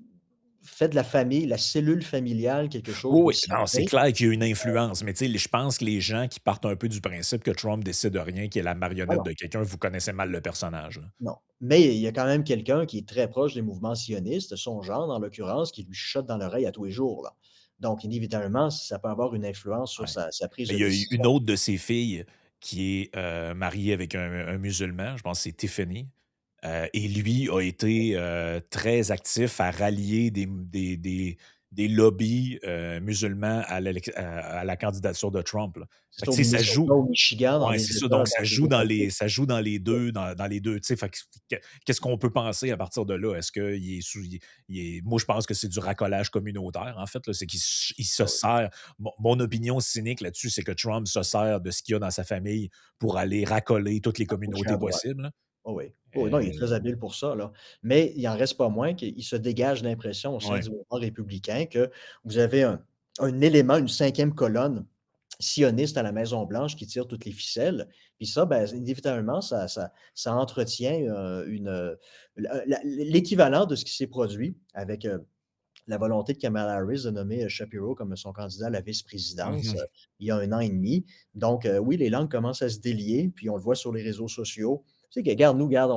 fait de la famille, la cellule familiale, quelque chose oui, de oui, non, c'est sacré. clair qu'il y a une influence, mais tu sais, je pense que les gens qui partent un peu du principe que Trump décide de rien, qu'il est la Ah marionnette non. de quelqu'un, vous connaissez mal le personnage, là. Non, mais il y a quand même quelqu'un qui est très proche des mouvements sionistes, son genre en l'occurrence, qui lui chuchote dans l'oreille à tous les jours, là. Donc inévitablement, ça peut avoir une influence sur Ouais. sa prise Mais de il y a eu une décision. autre de ses filles qui est, mariée avec un musulman, je pense que c'est Tiffany, et lui a été, très actif à rallier des lobbies, musulmans à la candidature de Trump, là. C'est Fait ça, que au tu sais, ça joue. Minnesota, au Michigan, dans Ouais, des c'est ça, États donc dont j'ai pas parlé. ça joue dans les 2. Tu sais, fait qu'est-ce qu'on peut penser à partir de là? Est-ce qu'il est sous il est moi, je pense que c'est du racolage communautaire, en fait, là, c'est qu'il se Ah oui, sert mon opinion cynique là-dessus, c'est que Trump se sert de ce qu'il y a dans sa famille pour aller racoler toutes les à gauche et communautés à droite. possibles, là. Oh oui. Oh oui, non, il est Heu, très habile pour ça, là. Mais il en reste pas moins qu'il se dégage l'impression au sein ouais, du mouvement républicain que vous avez un élément, une cinquième colonne sioniste à la Maison-Blanche qui tire toutes les ficelles. Puis ça, ben, inévitablement, ça entretient, l'équivalent de ce qui s'est produit avec, la volonté de Kamala Harris de nommer, Shapiro comme son candidat à la vice-présidence, mmh il y a 1 an et demi. Donc, oui, les langues commencent à se délier, puis on le voit sur les réseaux sociaux. Tu sais que regarde,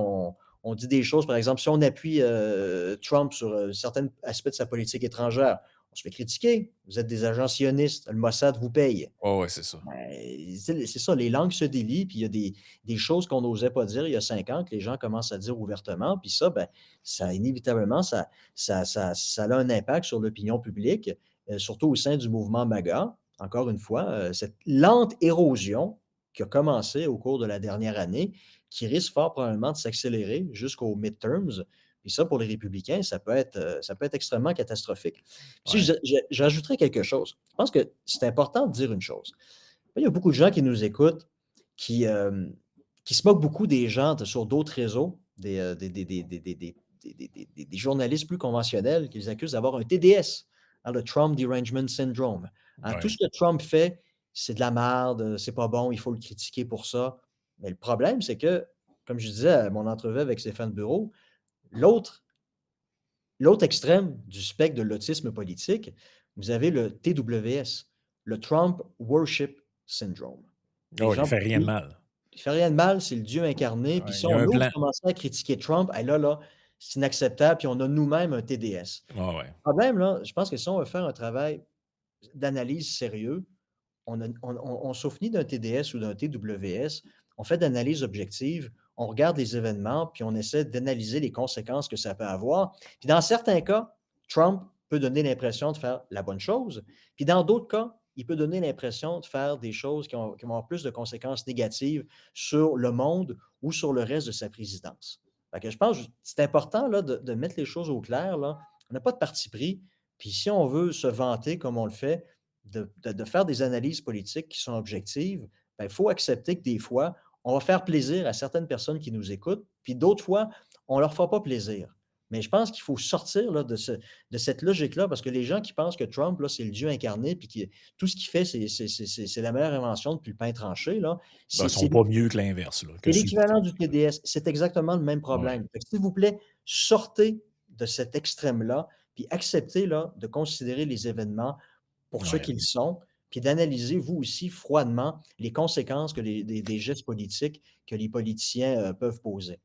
on dit des choses, par exemple, si on appuie, Trump sur, certains aspects de sa politique étrangère, on se fait critiquer. «Vous êtes des agents sionistes, le Mossad vous paye». Ouais, ouais, c'est ça. Ben, c'est ça, les langues se délient, puis il y a des choses qu'on n'osait pas dire il y a 5 ans, que les gens commencent à dire ouvertement, puis ça, ben, ça inévitablement, ça a un impact sur l'opinion publique, surtout au sein du mouvement MAGA. Encore une fois, cette lente érosion qui a commencé au cours de la dernière année, qui risque fort probablement de s'accélérer jusqu'aux midterms. Puis ça, pour les républicains, ça peut être extrêmement catastrophique. Puis Ouais. j'ajouterais quelque chose. Je pense que c'est important de dire une chose. Il y a beaucoup de gens qui nous écoutent, qui, qui se moquent beaucoup des gens sur d'autres réseaux, des journalistes plus conventionnels, qui les accusent d'avoir un TDS, hein, le Trump Derangement Syndrome. Hein, tout Ouais. ce que Trump fait, c'est de la merde, c'est pas bon, il faut le critiquer pour ça. Mais le problème, c'est que, comme je disais à mon entrevue avec Stéphane Bureau, l'autre l'autre extrême du spectre de l'autisme politique, vous avez le TWS, le Trump Worship Syndrome. Les Oh, il gens fait rien de prient, mal. il fait rien de mal, c'est le Dieu incarné, puis Ouais, si il y a on un ose plan. commencer à critiquer Trump, hey là, c'est inacceptable, puis on a nous-mêmes un TDS. Ouais, ouais. Le problème, là, je pense que si on veut faire un travail d'analyse sérieux, on souffre ni d'un TDS ou d'un TWS, on fait d'analyse objective, on regarde les événements, puis on essaie d'analyser les conséquences que ça peut avoir. Puis dans certains cas, Trump peut donner l'impression de faire la bonne chose, puis dans d'autres cas, il peut donner l'impression de faire des choses qui vont avoir plus de conséquences négatives sur le monde ou sur le reste de sa présidence. Fait que je pense que c'est important là, de mettre les choses au clair. Là. On n'a pas de parti pris. Puis si on veut se vanter comme on le fait, de faire des analyses politiques qui sont objectives, ben, il faut accepter que des fois, on va faire plaisir à certaines personnes qui nous écoutent, puis d'autres fois, on leur fera pas plaisir. Mais je pense qu'il faut sortir là, de cette logique-là, parce que les gens qui pensent que Trump, là, c'est le Dieu incarné, puis que tout ce qu'il fait, c'est la meilleure invention depuis le pain tranché, là, Ben, ils c'est sont pas mieux que l'inverse, là, que c'est ceux qui l'équivalent critiquent. du TDS. C'est exactement le même Ouais, problème. Fait que s'il vous plaît, sortez de cet extrême-là, puis acceptez là, de considérer les événements pour ce ouais. qu'ils sont, puis d'analyser, vous aussi, froidement, les conséquences que des gestes politiques que les politiciens, peuvent poser.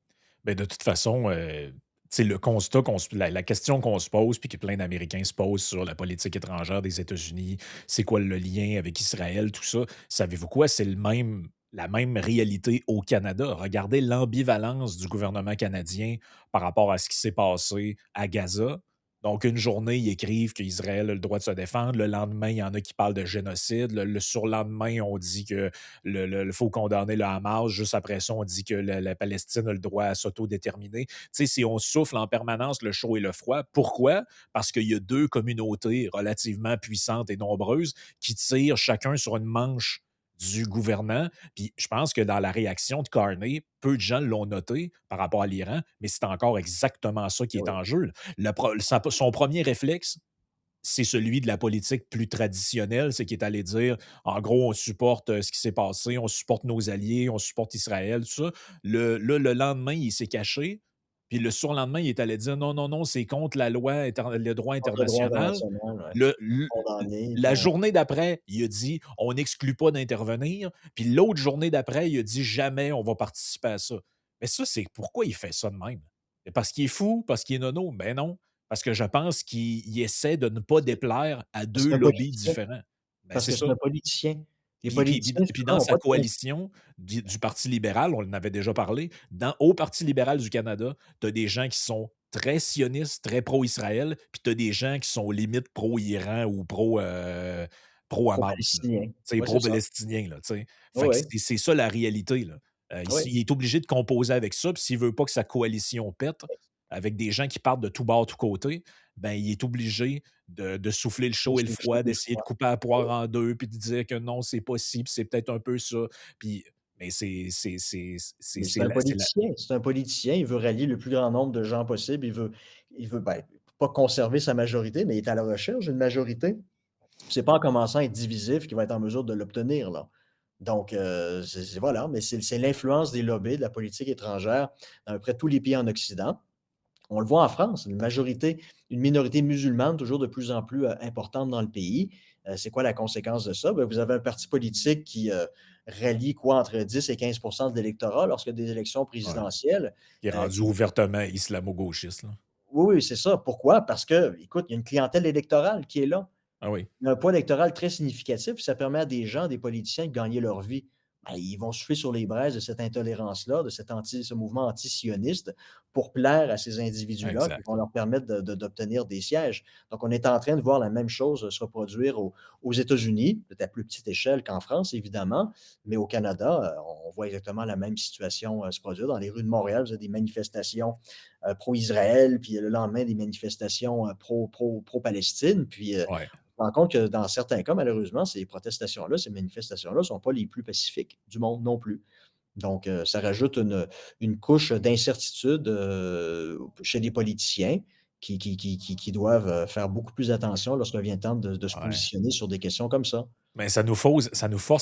Ben, de toute façon, tu sais, le constat qu'on se la question qu'on se pose, puis que plein d'Américains se posent sur la politique étrangère des États-Unis, c'est quoi le lien avec Israël, tout ça. Savez-vous quoi? C'est le même la même réalité au Canada. Regardez l'ambivalence du gouvernement canadien par rapport à ce qui s'est passé à Gaza. Donc, une journée, ils écrivent qu'Israël a le droit de se défendre. Le lendemain, il y en a qui parlent de génocide. Le surlendemain, on dit que le faut condamner le Hamas. Juste après ça, on dit que la Palestine a le droit à s'autodéterminer. Tu sais, si on souffle en permanence le chaud et le froid, pourquoi? Parce qu'il y a deux communautés relativement puissantes et nombreuses qui tirent chacun sur une manche du gouvernant. Puis je pense que dans la réaction de Carney, peu de gens l'ont noté par rapport à l'Iran, mais c'est encore exactement ça qui est Oui, en jeu. Son premier réflexe, c'est celui de la politique plus traditionnelle, c'est qu'il est allé dire, en gros, on supporte ce qui s'est passé, on supporte nos alliés, on supporte Israël, tout ça. Le lendemain, il s'est caché. Puis le surlendemain, il est allé dire non, non, non, c'est contre la loi, le droit contre le droit international. international, ouais. Le- Condamné, puis la on journée d'après, il a dit on n'exclut pas d'intervenir. Puis l'autre journée d'après, il a dit jamais on va participer à ça. Mais ça, c'est pourquoi il fait ça de même? C'est parce qu'il est fou, parce qu'il est nono? Ben non. Parce que je pense qu'il essaie de ne pas c'est déplaire à parce que deux c'est un lobbies politicien. différents. Ben, Parce c'est que ça. c'est un politicien. Les Puis politiciens, puis souvent, dans n'ont sa pas de principe. coalition du Parti libéral, on en avait déjà parlé, au Parti libéral du Canada, tu as des gens qui sont très sionistes, très pro-Israël, puis tu as des gens qui sont limite pro-Iran ou pro-Hamas, là. Pro-palestinien. Tu sais, Ouais, c'est ça. pro-palestinien, là, tu sais. Fait Oui, que oui. c'est ça la réalité, là. Oui. Il est obligé de composer avec ça, puis s'il veut pas que sa coalition pète, avec des gens qui partent de tous bords, tous côtés, ben, il est obligé de souffler le chaud et le C'est chaud froid, et d'essayer de froid. couper la Oui. poire en 2 puis de dire que non, c'est pas ci, puis c'est peut-être un peu ça. Puis mais Mais c'est la c'est un politicien, il veut rallier le plus grand nombre de gens possible, ben, pas conserver sa majorité, mais il est à la recherche d'une majorité. C'est pas en commençant à être divisif qu'il va être en mesure de l'obtenir, là. Donc, c'est voilà, mais c'est l'influence des lobbies de la politique étrangère dans à peu près tous les pays en Occident. On le voit en France, une minorité musulmane toujours de plus en plus, importante dans le pays. C'est quoi la conséquence de ça? Ben, vous avez un parti politique qui, rallie quoi? Entre 10 et 15 de l'électorat lorsqu'il y a des élections ouais, présidentielles, qui est rendu qui ouvertement islamo-gauchiste, là. oui, oui, c'est ça. Pourquoi? Parce que, écoute, il y a une clientèle électorale qui est là. Ah oui, Il y a un poids électoral très significatif, puis ça permet à des gens, des politiciens de gagner leur vie. Ben, ils vont souffler sur les braises de cette intolérance-là, de ce mouvement antisioniste pour plaire à ces individus-là qui exact. vont leur permettre d'obtenir des sièges. Donc, on est en train de voir la même chose se reproduire aux États-Unis, peut-être à plus petite échelle qu'en France, évidemment, mais au Canada, on voit exactement la même situation se produire. Dans les rues de Montréal, vous avez des manifestations pro-Israël, puis le lendemain, des manifestations pro-Palestine, puis Ouais. on se rend compte que dans certains cas, malheureusement, ces protestations-là, ces manifestations-là ne sont pas les plus pacifiques du monde non plus. Donc, ça rajoute une couche d'incertitude, chez les politiciens qui doivent, faire beaucoup plus attention lorsqu'il vient le temps de se Ouais. positionner sur des questions comme ça. Mais ça nous force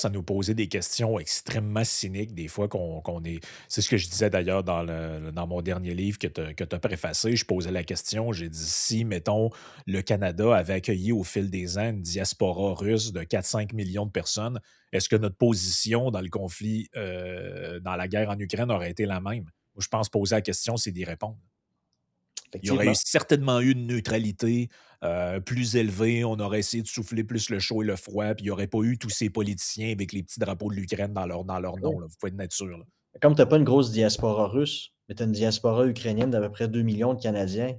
à nous poser des questions extrêmement cyniques, des fois qu'on est c'est ce que je disais d'ailleurs dans mon dernier livre que tu as préfacé. Je posais la question, j'ai dit: «Si, mettons, le Canada avait accueilli au fil des ans une diaspora russe de 4-5 millions de personnes, est-ce que notre position dans le conflit, dans la guerre en Ukraine aurait été la même?» Moi, je pense poser la question, c'est d'y répondre. Il y aurait eu Effectivement. certainement eu une neutralité, plus élevée. On aurait essayé de souffler plus le chaud et le froid, puis il y aurait pas eu tous ces politiciens avec les petits drapeaux de l'Ukraine dans leur Oui. nom, là. Vous pouvez être net sûr, là. Comme tu as pas une grosse diaspora russe, mais tu as une diaspora ukrainienne d'à peu près 2 millions de Canadiens.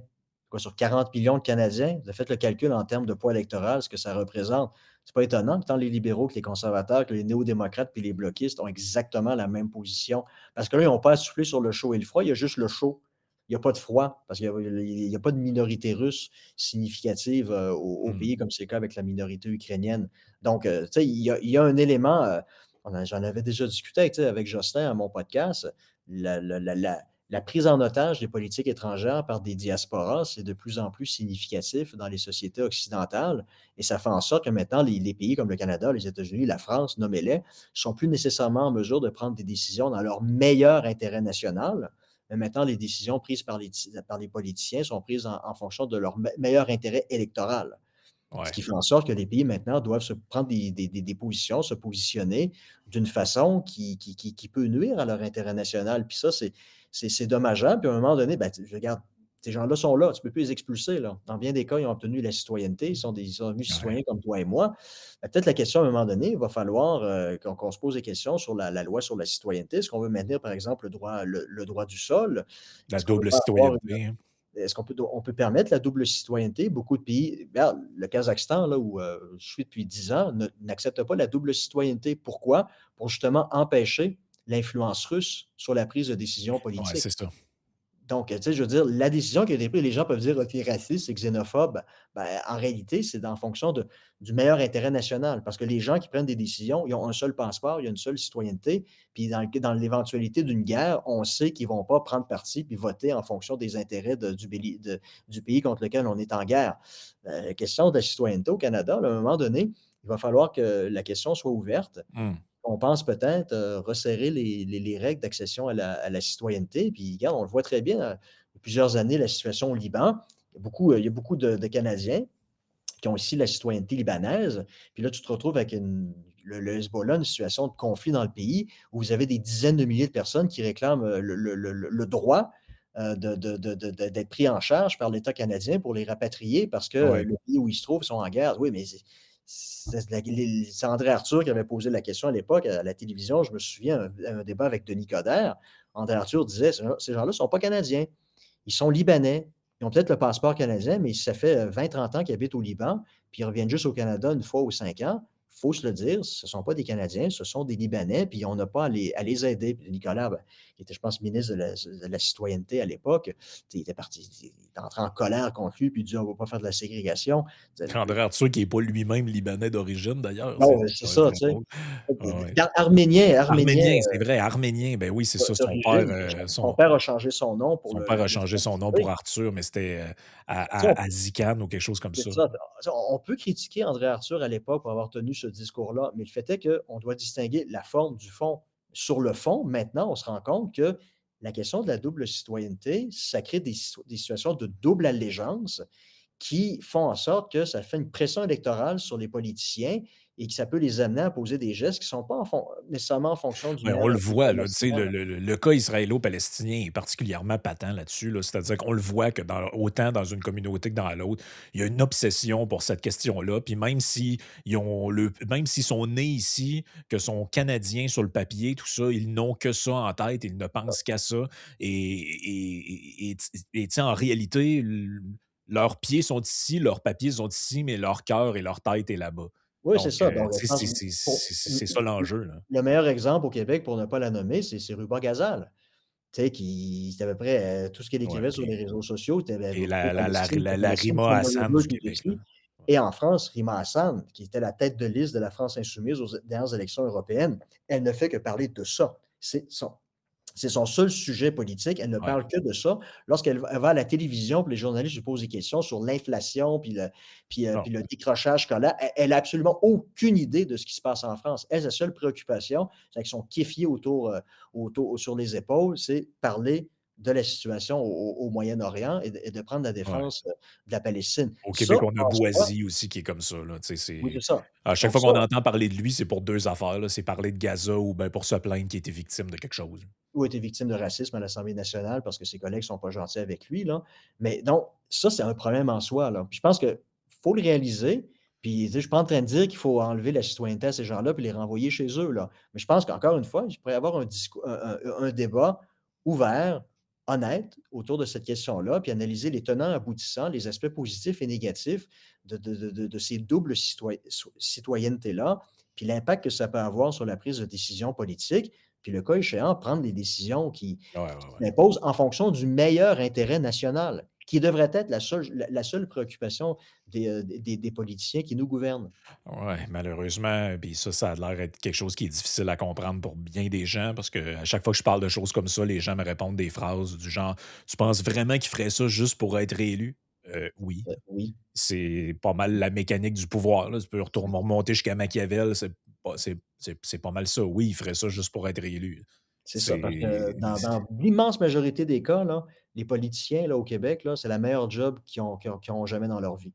Quoi, sur 40 millions de Canadiens, vous avez fait le calcul en termes de poids électoral, ce que ça représente. C'est pas étonnant que tant les libéraux que les conservateurs, que les néo-démocrates puis les bloquistes ont exactement la même position. Parce que là, ils n'ont pas à souffler sur le chaud et le froid, il y a juste le chaud. Il y a pas de froid parce qu'il y a pas de minorité russe significative, au Mmh. pays comme c'est le cas avec la minorité ukrainienne. Donc, tu sais, il y a un élément, j'en avais déjà discuté avec, tu sais, avec Jocelyn à mon podcast. La prise en otage des politiques étrangères par des diasporas, c'est de plus en plus significatif dans les sociétés occidentales et ça fait en sorte que maintenant les pays comme le Canada, les États-Unis, la France, nommez-les, sont plus nécessairement en mesure de prendre des décisions dans leur meilleur intérêt national. Mais maintenant, les décisions prises par les politiciens sont prises en fonction de leur meilleur intérêt électoral. Ce Ouais, qui fait en sorte que les pays maintenant doivent se prendre des positions, se positionner d'une façon qui peut nuire à leur intérêt national. Puis ça, c'est dommageable. Puis à un moment donné, ben, tu regarde, ces gens-là sont là, tu ne peux plus les expulser, là. Dans bien des cas, ils ont obtenu la citoyenneté, ils sont devenus ouais. citoyens comme toi et moi. Peut-être la question à un moment donné, il va falloir, qu'on se pose des questions sur la loi sur la citoyenneté. Est-ce qu'on veut maintenir, par exemple, le droit du sol? La Est-ce qu'on veut double pas avoir citoyenneté, hein. est-ce qu'on peut permettre la double citoyenneté? Beaucoup de pays, regarde, le Kazakhstan, là où je suis depuis 10 ans, n'accepte pas la double citoyenneté. Pourquoi? Pour justement empêcher l'influence russe sur la prise de décision Ouais, c'est politique. ça. Donc, tu sais, je veux dire, la décision qui a été prise, les gens peuvent dire: «OK, raciste, c'est xénophobe». Ben, en réalité, c'est en fonction du meilleur intérêt national. Parce que les gens qui prennent des décisions, ils ont un seul passeport, il y a une seule citoyenneté. Puis dans l'éventualité d'une guerre, on sait qu'ils ne vont pas prendre parti puis voter en fonction des intérêts du pays contre lequel on est en guerre. La question de la citoyenneté au Canada, là, à un moment donné, il va falloir que la question soit ouverte. Mmh. On pense peut-être, resserrer les règles d'accession à la citoyenneté. Puis regarde, on le voit très bien, depuis plusieurs années, la situation au Liban. Il y a beaucoup de Canadiens qui ont ici la citoyenneté libanaise. Puis là, tu te retrouves avec le Hezbollah, une situation de conflit dans le pays où vous avez des dizaines de milliers de personnes qui réclament, le droit, d'être pris en charge par l'État canadien pour les rapatrier parce que, Ouais. le pays où ils se trouvent sont en guerre. Oui, mais c'est André Arthur qui avait posé la question à l'époque à la télévision. Je me souviens, un débat avec Denis Coderre. André Arthur disait: «Ces gens-là ne sont pas canadiens. Ils sont libanais. Ils ont peut-être le passeport canadien, mais ça fait 20-30 ans qu'ils habitent au Liban, puis ils reviennent juste au Canada une fois ou 5 ans. Il faut se le dire, ce ne sont pas des Canadiens, ce sont des Libanais, puis on n'a pas à les aider». Puis Nicolas, ben, qui était, je pense, ministre de la citoyenneté à l'époque, tu sais, il était parti, il était entré en colère contre lui, puis il dit: «On ne va pas faire de la ségrégation». André Arthur qui est pas lui-même libanais d'origine d'ailleurs, Non, c'est c'est quand même ça, très tu sais. drôle. Ouais, ouais. Arménien, Arménien, c'est vrai, arménien, ben oui, c'est ça, d'origine. Son père a changé son nom pour son le père a le changé son nom pour identifier. Arthur, mais c'était, Tu sais, Azikan ou quelque chose comme c'est ça. ça. On peut critiquer André Arthur à l'époque pour avoir tenu ce discours-là, mais le fait est qu'on doit distinguer la forme du fond. Sur le fond, maintenant, on se rend compte que la question de la double citoyenneté, ça crée des situations de double allégeance qui font en sorte que ça fait une pression électorale sur les politiciens et que ça peut les amener à poser des gestes qui ne sont pas nécessairement en fonction du Ben, on meilleur le intérêt voit là, tu sais, national. le cas israélo-palestinien est particulièrement patent là-dessus, là. C'est-à-dire qu'on le voit que autant dans une communauté que dans l'autre, il y a une obsession pour cette question-là. Puis même s'ils sont nés ici, que sont canadiens sur le papier, tout ça, ils n'ont que ça en tête, ils ne pensent qu'à ça. Tu sais, en réalité, leurs pieds sont ici, leurs papiers sont ici, mais leur cœur et leur tête est là-bas. Oui, c'est Donc, ça. Donc, je tu sais, pense pour c'est ça l'enjeu, là. le meilleur exemple au Québec, pour ne pas la nommer, c'est Ruba Gazal. Tu sais, qui c'était à peu près, tout ce qu'elle Ouais, écrivait sur les réseaux sociaux, c'était et pro-Palestine, la pro-Palestine, Rima Hassan pro-Moyen-Orient du tout Québec, là. aussi. Et en France, Rima Hassan, qui était la tête de liste de la France insoumise aux dernières élections européennes, elle ne fait que parler de ça. C'est son seul sujet politique. Elle ne Ouais, parle que de ça. Elle va à la télévision, puis les journalistes lui posent des questions sur l'inflation, non, puis le décrochage scolaire. Elle a absolument aucune idée de ce qui se passe en France. Elle, sa seule préoccupation, c'est avec son kéfier sur les épaules, c'est parler de la situation au Moyen-Orient et de prendre la ouais. défense, de la Palestine. Au Ça, Québec, on a en soi Boisy aussi qui est comme ça, là, tu sais, oui, c'est c'est ça. à chaque Donc fois ça qu'on entend parler de lui, c'est pour 2 affaires, là, c'est parler de Gaza ou ben, pour se plaindre qu'il a été victime de quelque chose. ou été victime de racisme à l'Assemblée nationale parce que ses collègues ne sont pas gentils avec lui, là. Mais donc, ça, c'est un problème en soi, là. Puis je pense qu'il faut le réaliser. Puis, tu sais, je suis pas en train de dire qu'il faut enlever la citoyenneté à ces gens-là puis les renvoyer chez eux, là. Mais je pense qu'encore une fois, il pourrait y avoir un débat ouvert, honnête, autour de cette question-là, puis analyser les tenants aboutissants, les aspects positifs et négatifs de ces doubles citoyennetés-là, puis l'impact que ça peut avoir sur la prise de décision politique. Puis le cas échéant, prendre des décisions qui Ouais, ouais, ouais. s'imposent en fonction du meilleur intérêt national. qui devrait être la seule préoccupation des politiciens qui nous gouvernent. Ouais, malheureusement, puis ça a l'air d'être quelque chose qui est difficile à comprendre pour bien des gens parce qu'à chaque fois que je parle de choses comme ça, les gens me répondent des phrases du genre: «Tu penses vraiment qu'il ferait ça juste pour être réélu?» Oui, Oui, c'est pas mal la mécanique du pouvoir, là. Tu peux remonter jusqu'à Machiavel, c'est pas mal ça. Oui, il ferait ça juste pour être réélu. c'est ça, parce que C'est dans l'immense majorité des cas, là, les politiciens, là, au Québec, là, c'est la meilleure job qu'ils auront jamais dans leur vie.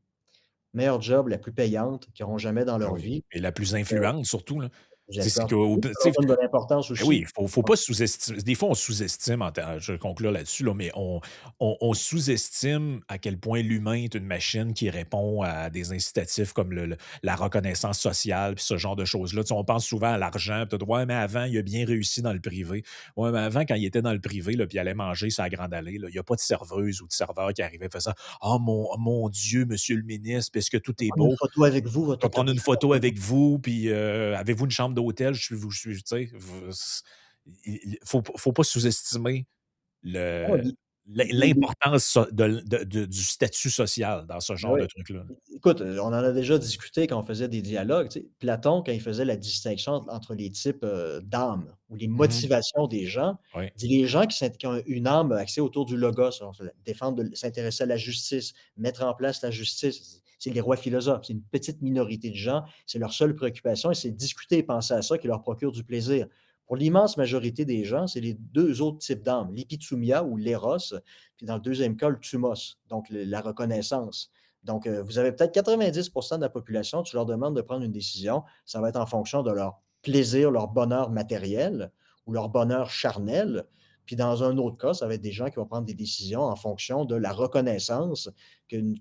Meilleure job, la plus payante qu'ils auront jamais dans Ah leur oui, vie. et la plus Heu, influente surtout, là. C'est j'espère qu'au oui, tu ça sais leur donne de l'importance Ben oui, aussi. faut pas sous-estimer. Des fois, on sous-estime je vais conclure là-dessus, là, mais on sous-estime à quel point l'humain est une machine qui répond à des incitatifs comme la reconnaissance sociale puis ce genre de choses-là. Tu sais, on pense souvent à l'argent, peut-être: «Ouais, mais avant, il a bien réussi dans le privé». Ouais, mais avant, quand il était dans le privé, là, puis il allait manger sur la grande allée, là, il y a pas de serveuse ou de serveur qui arrivait faisant: «Oh mon Dieu, monsieur le ministre, est-ce que tout est Prendre une beau? photo avec vous, Je votre vais prendre une autographe. photo avec vous, puis avez-vous une chambre d'hôtel? Je suis» tu sais? Il faut pas sous-estimer Oh, le les l'importance du statut social dans ce Ben genre oui. de truc-là. Écoute, on en a déjà discuté quand on faisait des dialogues, tu sais. Platon, quand il faisait la distinction entre les types, d'âmes ou les Mmh. motivations des gens, Oui. il dit: «Les gens qui ont une âme axée autour du logos», alors c'est défendre s'intéresser à la justice, mettre en place la justice, c'est les rois philosophes. C'est une petite minorité de gens, c'est leur seule préoccupation et c'est discuter et penser à ça qui leur procure du plaisir. Pour l'immense majorité des gens, c'est les 2 autres types d'âmes, l'épithumia ou l'éros, puis dans le deuxième cas, le thumos, donc la reconnaissance. Donc, vous avez peut-être 90 de la population, tu leur demandes de prendre une décision, ça va être en fonction de leur plaisir, leur bonheur matériel ou leur bonheur charnel. Puis dans un autre cas, ça va être des gens qui vont prendre des décisions en fonction de la reconnaissance qu'une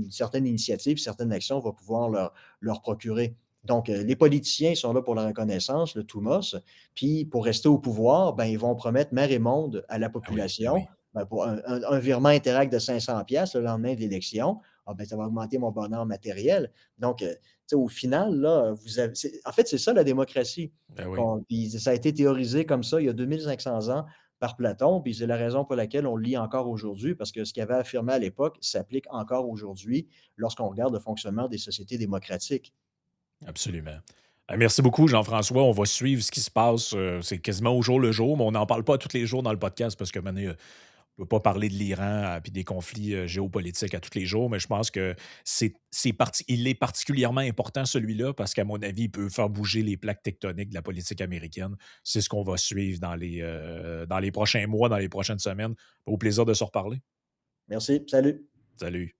certaine initiative, certaine action va pouvoir leur procurer. Donc, les politiciens sont là pour la reconnaissance, le thumos, puis pour rester au pouvoir, ben, ils vont promettre mer et monde à la Ah oui, ben population, oui, ben, pour un virement Interac de 500 le lendemain de l'élection. Ah ben, ça va augmenter mon bonheur matériel. Donc, tu sais, au final, là, vous avez en fait, c'est ça la démocratie. ben oui, Puis ça a été théorisé comme ça il y a 2500 ans par Platon, puis c'est la raison pour laquelle on le lit encore aujourd'hui, parce que ce qu'il avait affirmé à l'époque s'applique encore aujourd'hui lorsqu'on regarde le fonctionnement des sociétés démocratiques. absolument. Merci beaucoup, Jean-François. On va suivre ce qui se passe, c'est quasiment au jour le jour, mais on n'en parle pas tous les jours dans le podcast parce que maintenant, je ne veux pas parler de l'Iran puis des conflits géopolitiques à tous les jours, mais je pense que il est particulièrement important celui-là parce qu'à mon avis, il peut faire bouger les plaques tectoniques de la politique américaine. C'est ce qu'on va suivre dans les prochains mois, dans les prochaines semaines. Au plaisir de se reparler. Merci, salut. Salut.